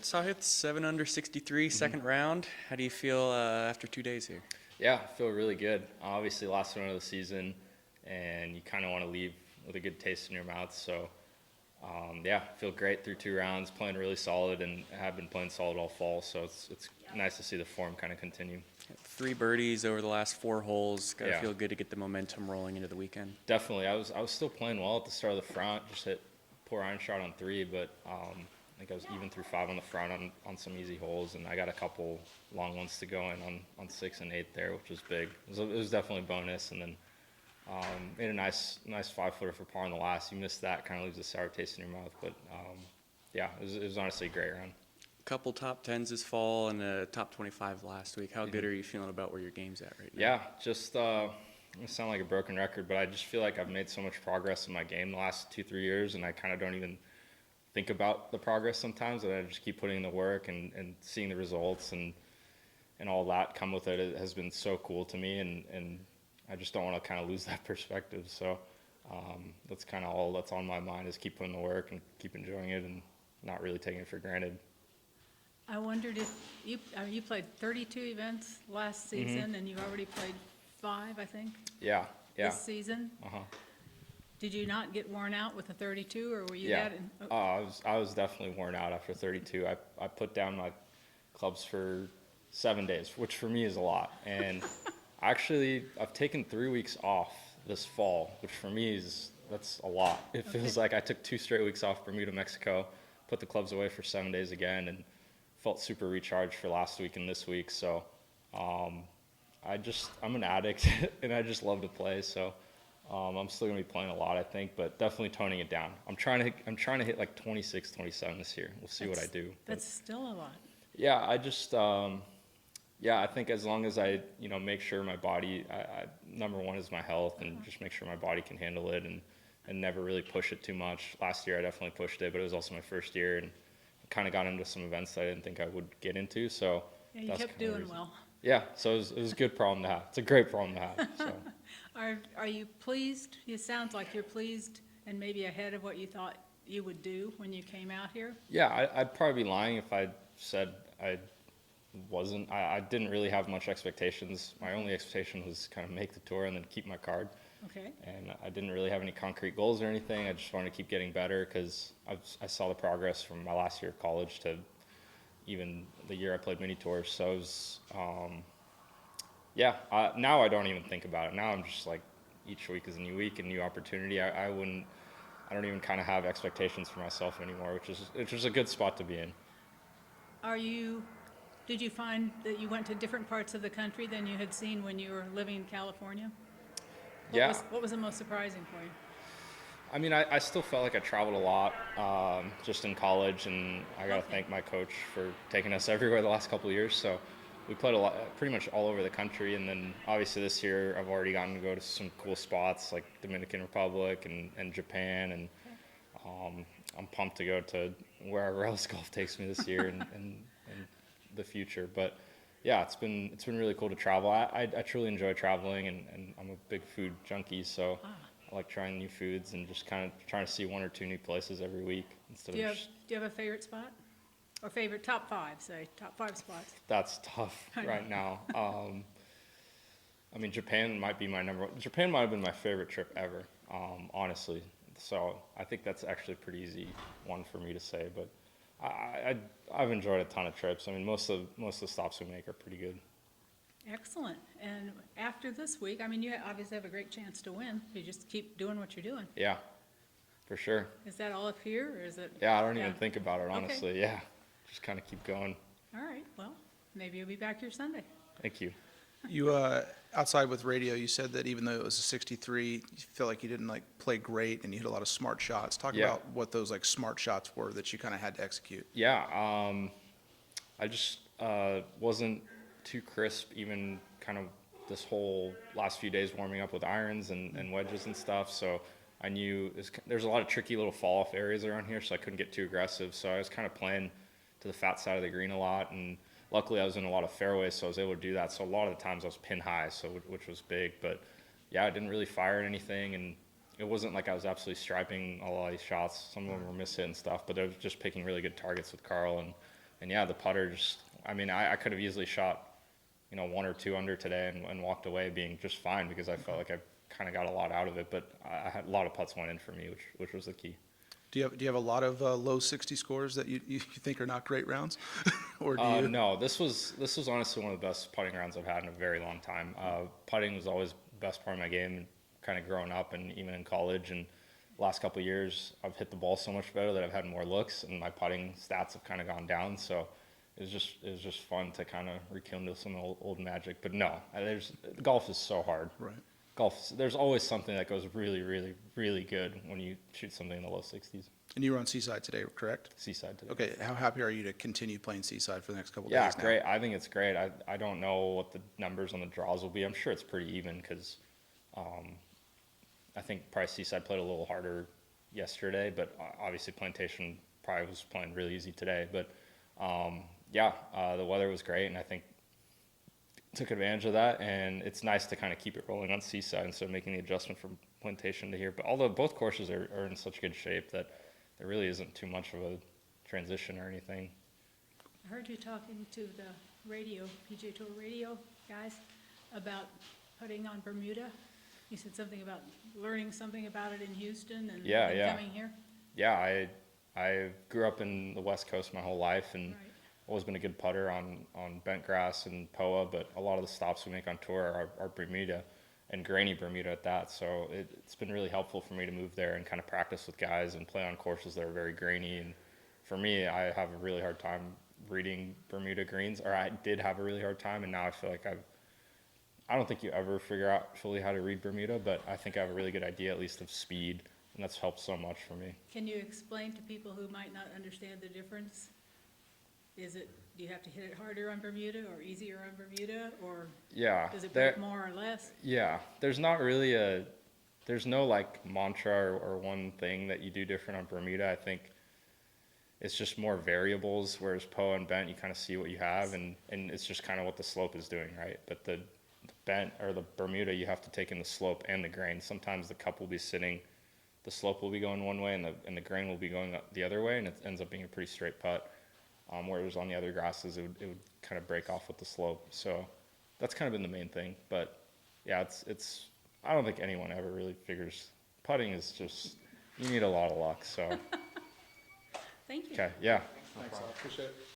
right, Sahith, 7 under 63, second round. How do you feel after 2 days here? Yeah, I feel really good. Obviously, last round of the season, and you kind of want to leave with a good taste in your mouth. So, yeah, feel great through 2 rounds, playing really solid, and have been playing solid all fall. So it's nice to see the form kind of continue. 3 birdies over the last 4 holes. Got to Yeah. feel good to get the momentum rolling into the weekend. Definitely, I was still playing well at the start of the front. Just hit poor iron shot on 3, but I think I was even through 5 on the front on some easy holes, and I got a couple long ones to go in on 6 and 8 there, which was big. It was definitely a bonus, and then made a nice 5-footer for par on the last. You missed that, kind of leaves a sour taste in your mouth, but yeah, it was honestly a great round. Couple top 10s this fall and a top 25 last week. How good are you feeling about where your game's at right now? Yeah, just I'm gonna sound like a broken record, but I just feel like I've made so much progress in my game the last 2-3 years, and I kind of don't even think about the progress sometimes, and I just keep putting in the work and seeing the results and all that come with it. It has been so cool to me, and I just don't want to kind of lose that perspective. So that's kind of all that's on my mind, is keep putting the work and keep enjoying it and not really taking it for granted. I wondered if you played 32 events last season, and you've already played 5, I think, Yeah. this season. Did you not get worn out with the 32, or were you Yeah. that? I was definitely worn out after 32. I put down my clubs for 7 days, which for me is a lot. And actually, I've taken 3 weeks off this fall, which for me that's a lot. It feels like I took 2 straight weeks off Bermuda, Mexico, put the clubs away for 7 days again, and felt super recharged for last week and this week. So I'm an addict, and I just love to play. So I'm still gonna be playing a lot, I think, but definitely toning it down. I'm trying to hit like 26, 27 this year. We'll see what I do. That's still a lot. Yeah, I just yeah, I think as long as I make sure my body, number one is my health, and just make sure my body can handle it, and never really push it too much. Last year I definitely pushed it, but it was also my first year, and kind of got into some events that I didn't think I would get into. So Yeah, you kept doing well. Yeah, so it was a good problem to have. It's a great problem to have. So. Are you pleased? It sounds like you're pleased, and maybe ahead of what you thought you would do when you came out here. Yeah, I'd probably be lying if I said I wasn't. I didn't really have much expectations. My only expectation was kind of make the tour and then keep my card. Okay. And I didn't really have any concrete goals or anything. I just wanted to keep getting better, because I saw the progress from my last year of college to even the year I played mini tours. So it was, yeah, now I don't even think about it. Now I'm just like, each week is a new week, a new opportunity. I don't even kind of have expectations for myself anymore, which is a good spot to be in. Did you find that you went to different parts of the country than you had seen when you were living in California? What was the most surprising for you? I mean, I still felt like I traveled a lot just in college, and I got to thank my coach for taking us everywhere the last couple of years. So we played a lot, pretty much all over the country, and then obviously this year I've already gotten to go to some cool spots like Dominican Republic and Japan, and I'm pumped to go to wherever else golf takes me this year and the future. But yeah, it's been really cool to travel. I truly enjoy traveling, and I'm a big food junkie, so I like trying new foods and just kind of trying to see 1 or 2 new places every week instead Do of. you have a favorite spot, or favorite top 5? Say top 5 spots. That's tough right now. I mean, Japan might be my number one. Japan might have been my favorite trip ever, honestly. So I think that's actually a pretty easy one for me to say, but I've enjoyed a ton of trips. I mean, most of the stops we make are pretty good. Excellent. And after this week, I mean, you obviously have a great chance to win. You just keep doing what you're doing. Yeah, for sure. Is that all up here, or is it? Yeah, I don't even think about it, honestly. Okay. Yeah, just kind of keep going. All right. Well, maybe you'll be back here Sunday. Thank you. You, outside with radio, you said that even though it was a 63, you feel like you didn't play great, and you hit a lot of smart shots. Talk about what those smart shots were that you kind of had to execute. Yeah, I just wasn't too crisp, even kind of this whole last few days warming up with irons and wedges and stuff. So I knew there's a lot of tricky little fall off areas around here, so I couldn't get too aggressive. So I was kind of playing to the fat side of the green a lot, and luckily I was in a lot of fairways, so I was able to do that. So a lot of the times I was pin high, so which was big. But yeah, I didn't really fire at anything, and it wasn't like I was absolutely striping all these shots. Some of them were miss hit and stuff, but I was just picking really good targets with Carl, and And yeah, the putter just, I mean, I could have easily shot, you know, 1 or 2 under today and walked away being just fine because I felt like I kind of got a lot out of it. But I had a lot of putts went in for me, which was the key. Do you have a lot of low 60 scores that you think are not great rounds, or do you? No, this was honestly one of the best putting rounds I've had in a very long time. Putting was always the best part of my game, kind of growing up and even in college. And the last couple of years, I've hit the ball so much better that I've had more looks, and my putting stats have kind of gone down. So it was just fun to kind of rekindle some old magic. But no, golf is so hard. Right. There's always something that goes really, really, really good when you shoot something in the low 60s. And you were on Seaside today, correct? Seaside today. Okay, how happy are you to continue playing Seaside for the next couple Yeah, days now? great. I think it's great. I don't know what the numbers on the draws will be. I'm sure it's pretty even because I think probably Seaside played a little harder yesterday, but obviously Plantation probably was playing really easy today. But yeah, the weather was great, and I think took advantage of that, and it's nice to kind of keep it rolling on Seaside instead of making the adjustment from Plantation to here. But although both courses are in such good shape that there really isn't too much of a transition or anything. I heard you talking to the radio, PGA Tour radio guys, about putting on Bermuda. You said something about learning something about it in Houston and Yeah. coming here. Yeah, I grew up in the West Coast my whole life, and Right. always been a good putter on bent grass and POA, but a lot of the stops we make on tour are Bermuda, and grainy Bermuda at that. So it's been really helpful for me to move there and kind of practice with guys and play on courses that are very grainy. And for me, I have a really hard time reading Bermuda greens, or I did have a really hard time, and now I feel like I don't think you ever figure out fully how to read Bermuda, but I think I have a really good idea, at least of speed, and that's helped so much for me. Can you explain to people who might not understand the difference? Do you have to hit it harder on Bermuda or easier on Bermuda, or Yeah. does it break more or less? Yeah, there's not really there's no like mantra or one thing that you do different on Bermuda. I think it's just more variables, whereas POA and bent, you kind of see what you have, and it's just kind of what the slope is doing, right? But the bent or the Bermuda, you have to take in the slope and the grain. Sometimes the cup will be sitting, the slope will be going one way, and the grain will be going the other way, and it ends up being a pretty straight putt. Whereas on the other grasses, it would kind of break off with the slope. So that's kind of been the main thing. But yeah, it's I don't think anyone ever really figures putting is just, you need a lot of luck. So Thank you. okay, yeah. Thanks, I appreciate it.